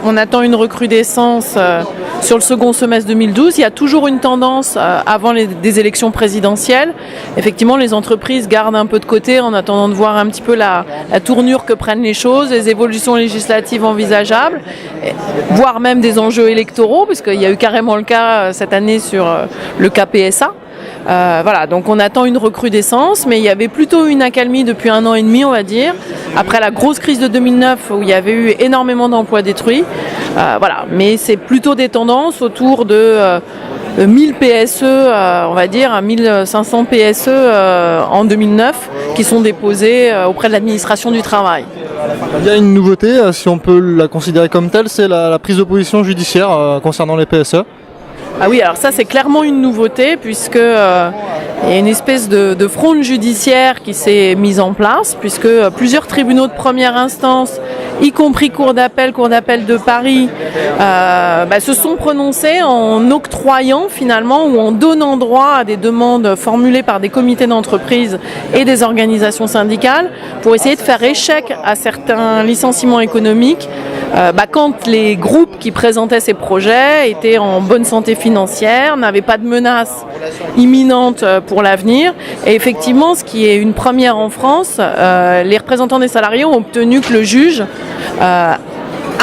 on attend une recrudescence sur le second semestre 2012. Il y a toujours une tendance avant des élections présidentielles. Effectivement, les entreprises gardent un peu de côté en attendant de voir un petit peu la tournure que prennent les choses, les évolutions législatives envisageables, voire même des enjeux électoraux, puisqu'il y a eu carrément le cas cette année sur le cas PSA. Voilà, donc on attend une recrudescence, mais il y avait plutôt une accalmie depuis 1 an et demi, on va dire, après la grosse crise de 2009 où il y avait eu énormément d'emplois détruits. Voilà, mais c'est plutôt des tendances autour de 1000 PSE, on va dire, à 1500 PSE en 2009 qui sont déposés auprès de l'administration du travail. Il y a une nouveauté, si on peut la considérer comme telle, c'est la prise de position judiciaire concernant les PSE. Ah oui, alors ça c'est clairement une nouveauté puisque il y a une espèce de fronde judiciaire qui s'est mise en place puisque plusieurs tribunaux de première instance, y compris Cour d'appel de Paris, se sont prononcés en octroyant finalement ou en donnant droit à des demandes formulées par des comités d'entreprise et des organisations syndicales pour essayer de faire échec à certains licenciements économiques quand les groupes qui présentaient ces projets étaient en bonne santé financière, n'avaient pas de menaces imminentes pour l'avenir. Et effectivement, ce qui est une première en France, les représentants des salariés ont obtenu que le juge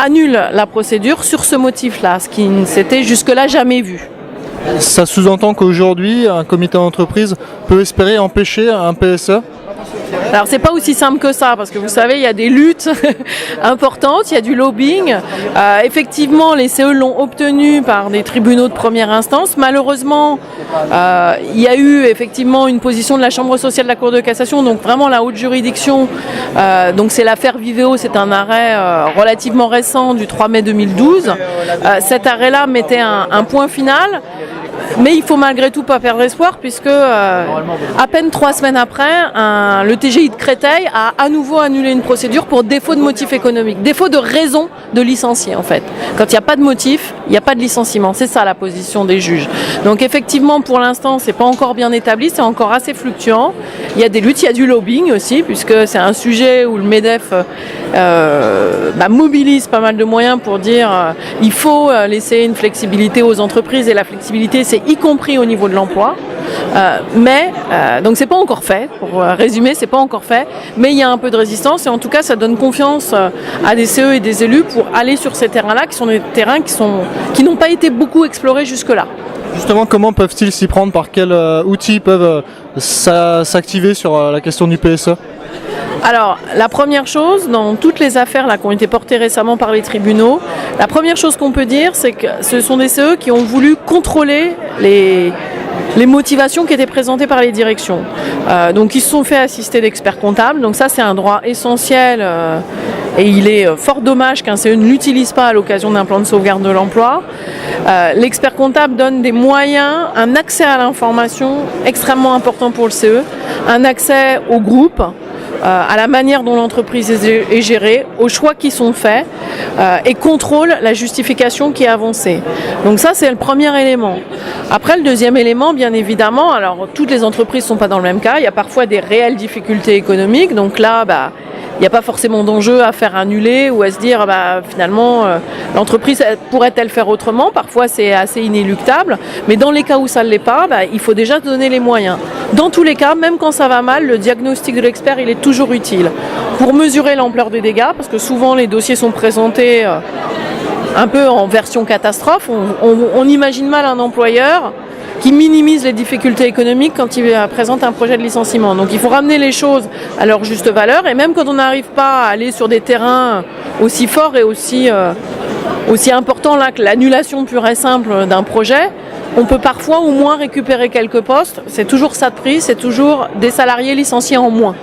annule la procédure sur ce motif-là, ce qui ne s'était jusque-là jamais vu. Ça sous-entend qu'aujourd'hui, un comité d'entreprise peut espérer empêcher un PSE ? Alors c'est pas aussi simple que ça parce que vous savez il y a des luttes importantes, il y a du lobbying. Effectivement les CE l'ont obtenu par des tribunaux de première instance. Malheureusement il y a eu effectivement une position de la Chambre sociale de la Cour de cassation, donc vraiment la haute juridiction. Donc c'est l'affaire Vivéo, c'est un arrêt relativement récent du 3 mai 2012. Cet arrêt-là mettait un point final. Mais il faut malgré tout pas perdre espoir puisque à peine 3 semaines après, le TGI de Créteil a à nouveau annulé une procédure pour défaut de motif économique, défaut de raison de licencier en fait. Quand il n'y a pas de motif, il n'y a pas de licenciement. C'est ça la position des juges. Donc effectivement pour l'instant c'est pas encore bien établi, c'est encore assez fluctuant. Il y a des luttes, il y a du lobbying aussi puisque c'est un sujet où le MEDEF mobilise pas mal de moyens pour dire il faut laisser une flexibilité aux entreprises et la flexibilité c'est y compris au niveau de l'emploi. Donc c'est pas encore fait, pour résumer, c'est pas encore fait, mais il y a un peu de résistance et en tout cas ça donne confiance à des CE et des élus pour aller sur ces terrains-là qui sont des terrains qui n'ont pas été beaucoup explorés jusque-là. Justement, comment peuvent-ils s'y prendre? Par quels outils peuvent s'activer sur la question du PSE? Alors, la première chose, dans toutes les affaires là, qui ont été portées récemment par les tribunaux, la première chose qu'on peut dire, c'est que ce sont des CE qui ont voulu contrôler les motivations qui étaient présentées par les directions. Donc ils se sont fait assister d'experts comptables, donc ça c'est un droit essentiel et il est fort dommage qu'un CE ne l'utilise pas à l'occasion d'un plan de sauvegarde de l'emploi. L'expert comptable donne des moyens, un accès à l'information extrêmement important pour le CE, un accès au groupe, à la manière dont l'entreprise est gérée, aux choix qui sont faits et contrôle la justification qui est avancée. Donc ça c'est le premier élément. Après le deuxième élément, bien évidemment, alors toutes les entreprises ne sont pas dans le même cas, il y a parfois des réelles difficultés économiques, donc là il n'y a pas forcément d'enjeu à faire annuler ou à se dire finalement l'entreprise pourrait-elle faire autrement. Parfois c'est assez inéluctable, mais dans les cas où ça ne l'est pas, il faut déjà donner les moyens. Dans tous les cas, même quand ça va mal, le diagnostic de l'expert il est toujours utile pour mesurer l'ampleur des dégâts, parce que souvent les dossiers sont présentés un peu en version catastrophe. On imagine mal un employeur qui minimise les difficultés économiques quand il présente un projet de licenciement. Donc il faut ramener les choses à leur juste valeur, et même quand on n'arrive pas à aller sur des terrains aussi forts et aussi importants là, que l'annulation pure et simple d'un projet, on peut parfois au moins récupérer quelques postes. C'est toujours ça de prix, c'est toujours des salariés licenciés en moins.